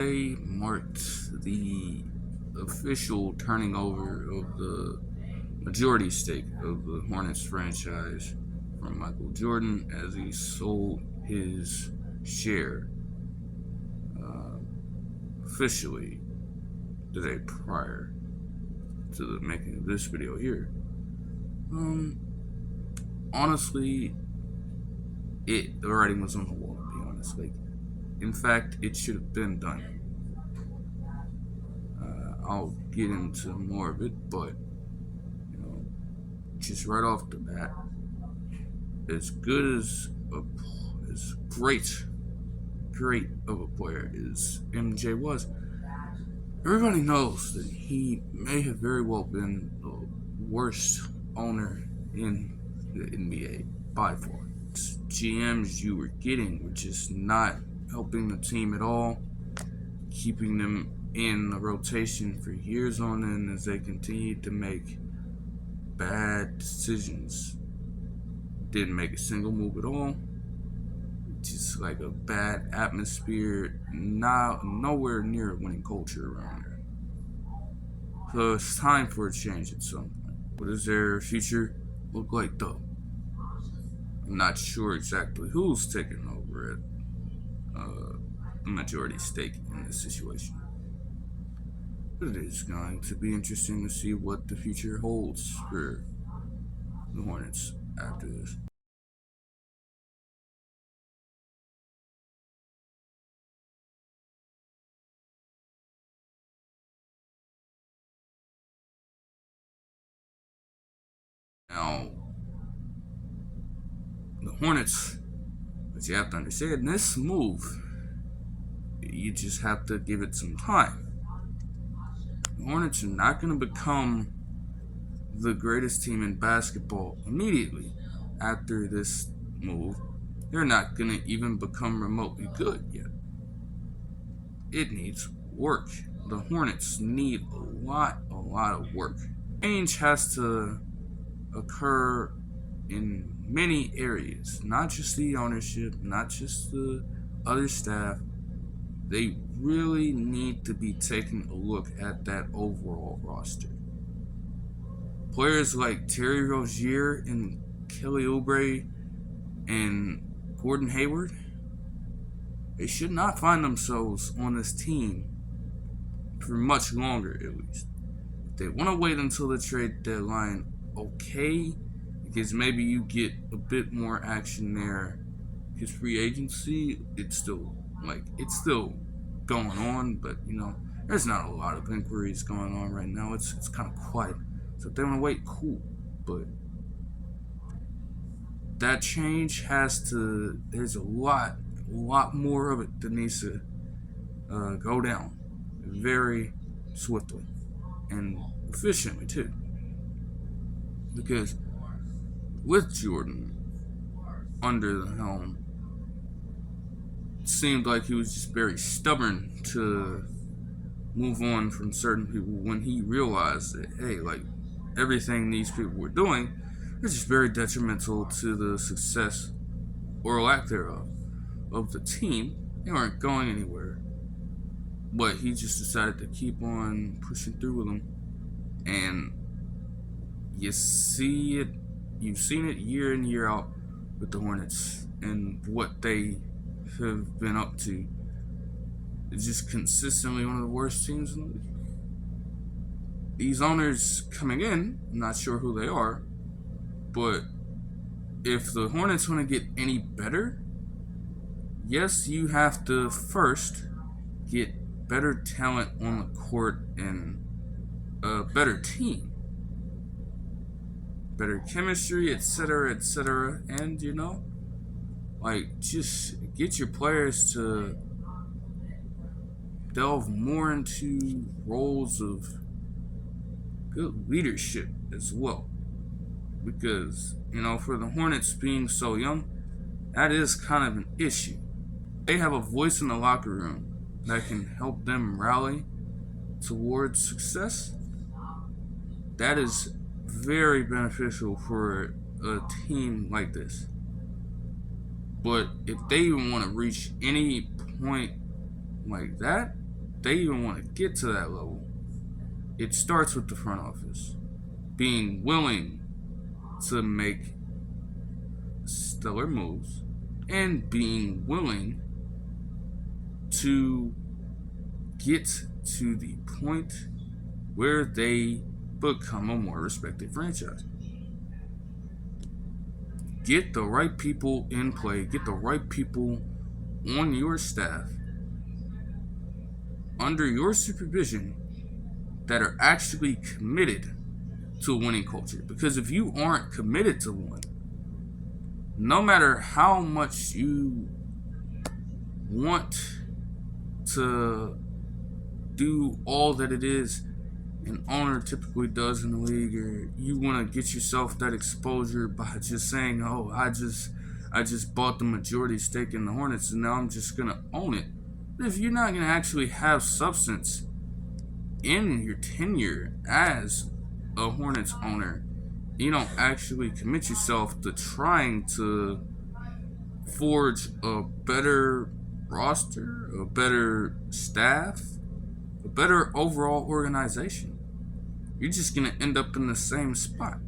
Today marked the official turning over of the majority stake of the Hornets franchise from Michael Jordan as he sold his share uh, officially the day prior to the making of this video here. Um, Honestly, the writing was on the wall. To be honest, in fact, it should have been done. I'll get into more of it, but you know, just right off the bat, as good as great of a player as MJ was, everybody knows that he may have very well been the worst owner in the NBA by far. GMs you were getting were just not helping the team at all, keeping them in the rotation for years on end as they continued to make bad decisions. Didn't make a single move at all. Just like a bad atmosphere, nowhere near a winning culture around there. So it's time for a change at some point. What does their future look like though? I'm not sure exactly who's taking over the majority stake in this situation. But it is going to be interesting to see what the future holds for the Hornets after this. Now, the Hornets, but you have to understand this move, you just have to give it some time. The Hornets are not going to become the greatest team in basketball immediately after this move. They're not going to even become remotely good yet. It needs work. The Hornets need a lot of work. Change has to occur in many areas, not just the ownership, not just the other staff. They really need to be taking a look at that overall roster. Players like Terry Rozier and Kelly Oubre and Gordon Hayward, they should not find themselves on this team for much longer, at least. If they want to wait until the trade deadline, okay, because maybe you get a bit more action there. Because free agency, it's still going on, but there's not a lot of inquiries going on right now. It's kind of quiet. So if they want to wait, cool. But that change has to. There's a lot more of it that needs to go down very swiftly and efficiently too. Because with Jordan under the helm, it seemed like he was just very stubborn to move on from certain people when he realized that, hey, everything these people were doing was just very detrimental to the success or lack thereof of the team. They weren't going anywhere. But he just decided to keep on pushing through with them. And you've seen it year in, year out with the Hornets and what they have been up to. It's just consistently one of the worst teams in the league. These owners coming in, I'm not sure who they are, but if the Hornets want to get any better, yes, you have to first get better talent on the court and a better team, better chemistry, etc., etc., and just get your players to delve more into roles of good leadership as well. Because, for the Hornets being so young, that is kind of an issue. They have a voice in the locker room that can help them rally towards success. That is very beneficial for a team like this. But if they even want to reach any point like that, they even want to get to that level, it starts with the front office being willing to make stellar moves and being willing to get to the point where they become a more respected franchise. Get the right people in play, get the right people on your staff under your supervision that are actually committed to a winning culture. Because if you aren't committed to one, no matter how much you want to do all that it is an owner typically does in the league, or you want to get yourself that exposure by just saying, oh, I just bought the majority stake in the Hornets and now I'm just going to own it. But if you're not going to actually have substance in your tenure as a Hornets owner, you don't actually commit yourself to trying to forge a better roster, a better staff, a better overall organization, you're just going to end up in the same spot.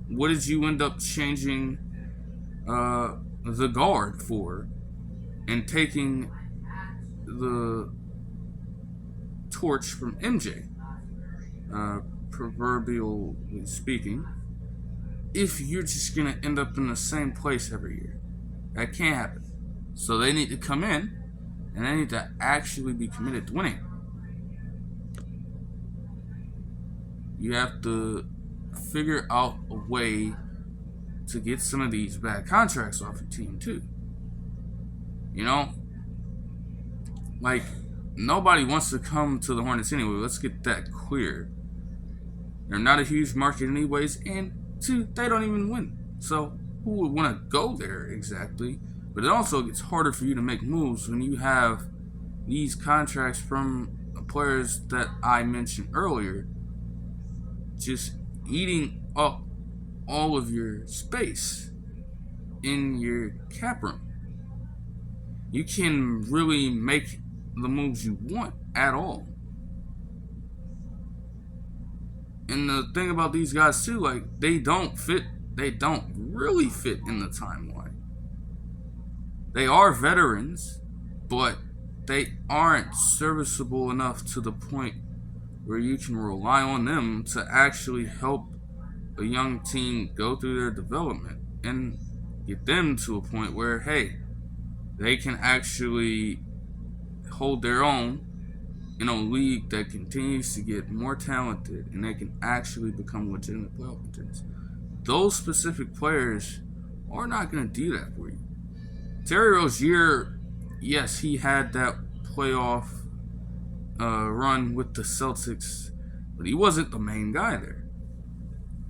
What did you end up changing the guard for and taking the torch from MJ, proverbially speaking, if you're just going to end up in the same place every year? That can't happen. So they need to come in and they need to actually be committed to winning. You have to figure out a way to get some of these bad contracts off your team too. You know? Like, nobody wants to come to the Hornets anyway. Let's get that clear. They're not a huge market anyways, and two, they don't even win. So who would want to go there exactly? But it also gets harder for you to make moves when you have these contracts from players that I mentioned earlier just eating up all of your space in your cap room. You can really make the moves you want at all. And the thing about these guys too, like, they don't really fit in the timeline. They are veterans, but they aren't serviceable enough to the point where you can rely on them to actually help a young team go through their development and get them to a point where, hey, they can actually hold their own in a league that continues to get more talented and they can actually become legitimate playoff contenders. Those specific players are not going to do that for you. Terry Rozier, yes, he had that playoff run with the Celtics, but he wasn't the main guy there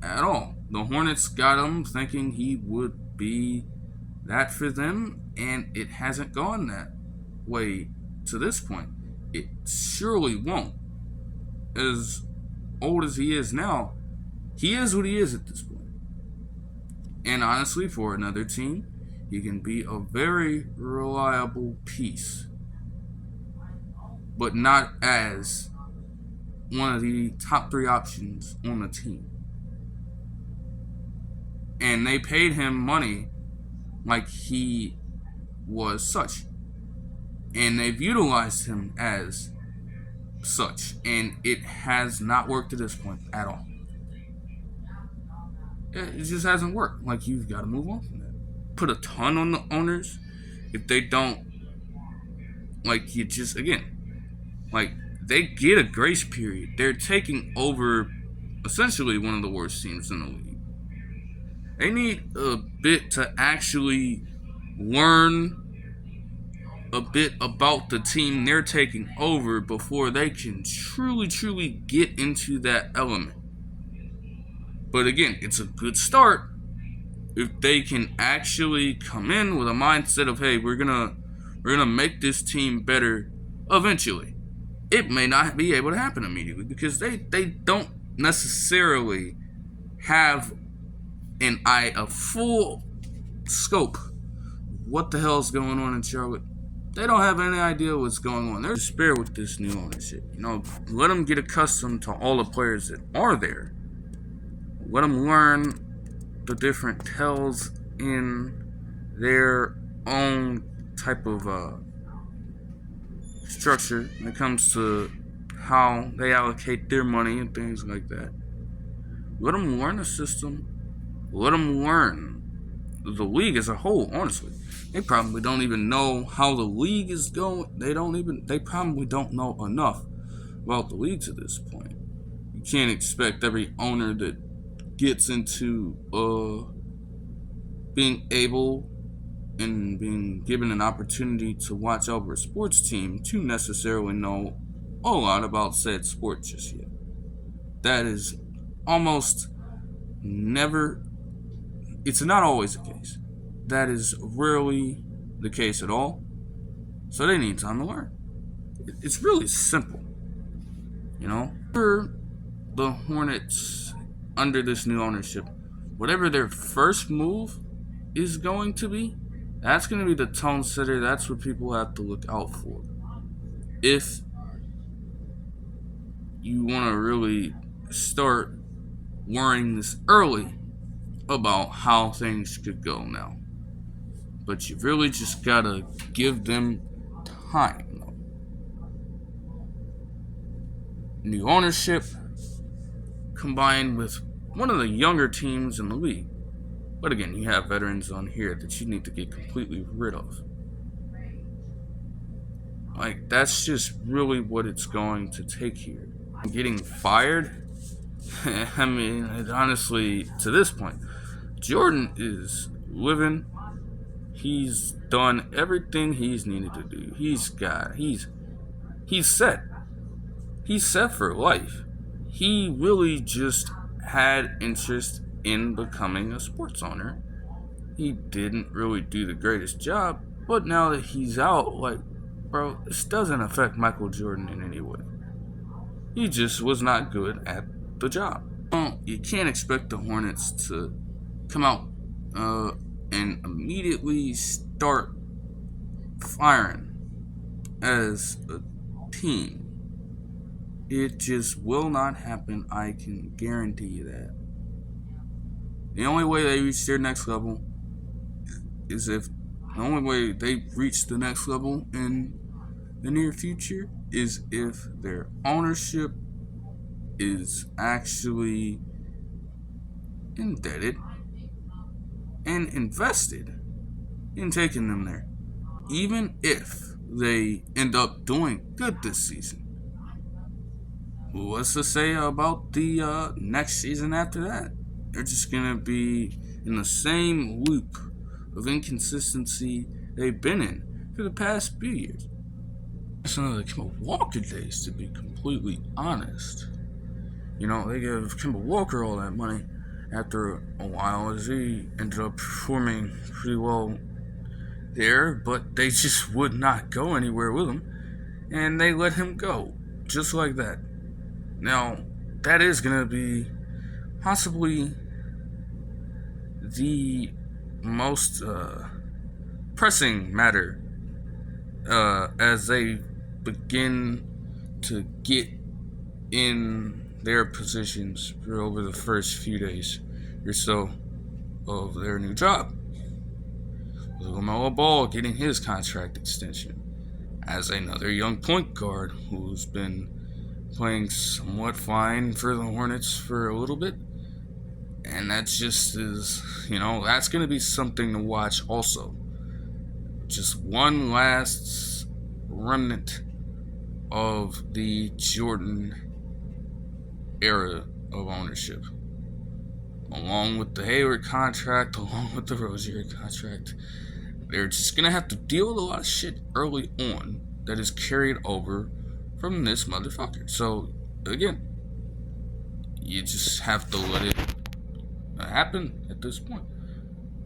at all. The Hornets got him thinking he would be that for them, and it hasn't gone that way to this point. It surely won't. As old as he is now, he is what he is at this point. And honestly, for another team, he can be a very reliable piece, but not as one of the top 3 options on the team. And they paid him money like he was such. And they've utilized him as such. And it has not worked to this point at all. It just hasn't worked. Like, you've got to move on from that. Put a ton on the owners if they don't, like, you just, again, like, they get a grace period. They're taking over essentially one of the worst teams in the league. They need a bit to actually learn a bit about the team they're taking over before they can truly get into that element. But again, it's a good start if they can actually come in with a mindset of, hey, we're gonna make this team better eventually. It may not be able to happen immediately because they don't necessarily have a full scope. What the hell's going on in Charlotte? They don't have any idea what's going on. They're despair with this new ownership. Let them get accustomed to all the players that are there. Let them learn the different tells in their own type of structure when it comes to how they allocate their money and things like that. Let them learn the system. Let them learn the league as a whole, honestly. They probably don't even know how the league is going. They probably don't know enough about the league to this point. You can't expect every owner that gets into being able and being given an opportunity to watch over a sports team to necessarily know a lot about said sport just yet. That is almost never, it's not always the case. That is rarely the case at all. So they need time to learn. It's really simple. For the Hornets under this new ownership, whatever their first move is going to be, that's going to be the tone setter. That's what people have to look out for. If you want to really start worrying this early about how things could go now. But you really just got to give them time. New ownership combined with one of the younger teams in the league. But again, you have veterans on here that you need to get completely rid of. That's just really what it's going to take here. Getting fired? I mean, honestly, to this point, Jordan is living. He's done everything he's needed to do. He's set. He's set for life. He really just had interest in becoming a sports owner. He didn't really do the greatest job, but now that he's out, bro, this doesn't affect Michael Jordan in any way. He just was not good at the job. You can't expect the Hornets to come out and immediately start firing as a team. It just will not happen. I can guarantee you that. The only way they reach their next level is if the only way they reach the next level in the near future is if their ownership is actually indebted and invested in taking them there. Even if they end up doing good this season, what's to say about the next season after that? They're just going to be in the same loop of inconsistency they've been in for the past few years. It's another Kemba Walker days, to be completely honest. They gave Kemba Walker all that money after a while as he ended up performing pretty well there, but they just would not go anywhere with him, and they let him go, just like that. Now, that is going to be possibly the most pressing matter as they begin to get in their positions for over the first few days or so of their new job. LaMelo Ball getting his contract extension as another young point guard who's been playing somewhat fine for the Hornets for a little bit. And that just is, that's going to be something to watch also. Just one last remnant of the Jordan era of ownership. Along with the Hayward contract, along with the Rozier contract, they're just going to have to deal with a lot of shit early on that is carried over from this motherfucker. So, again, you just have to let it happen at this point.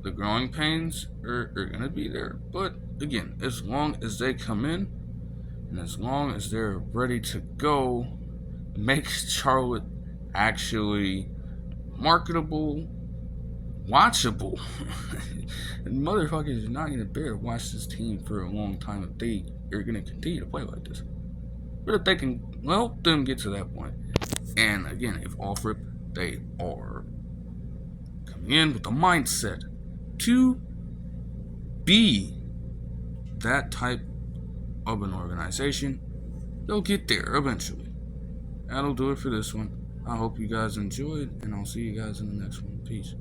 The growing pains are going to be there. But, again, as long as they come in, and as long as they're ready to go, make Charlotte actually marketable watchable. Motherfuckers are not gonna bear to watch this team for a long time if they are gonna continue to play like this. But if they can, well, them get to that point. And again, if Alfred, they are coming in with the mindset to be that type of an organization, they'll get there eventually. That'll do it for this one. I hope you guys enjoyed, and I'll see you guys in the next one. Peace.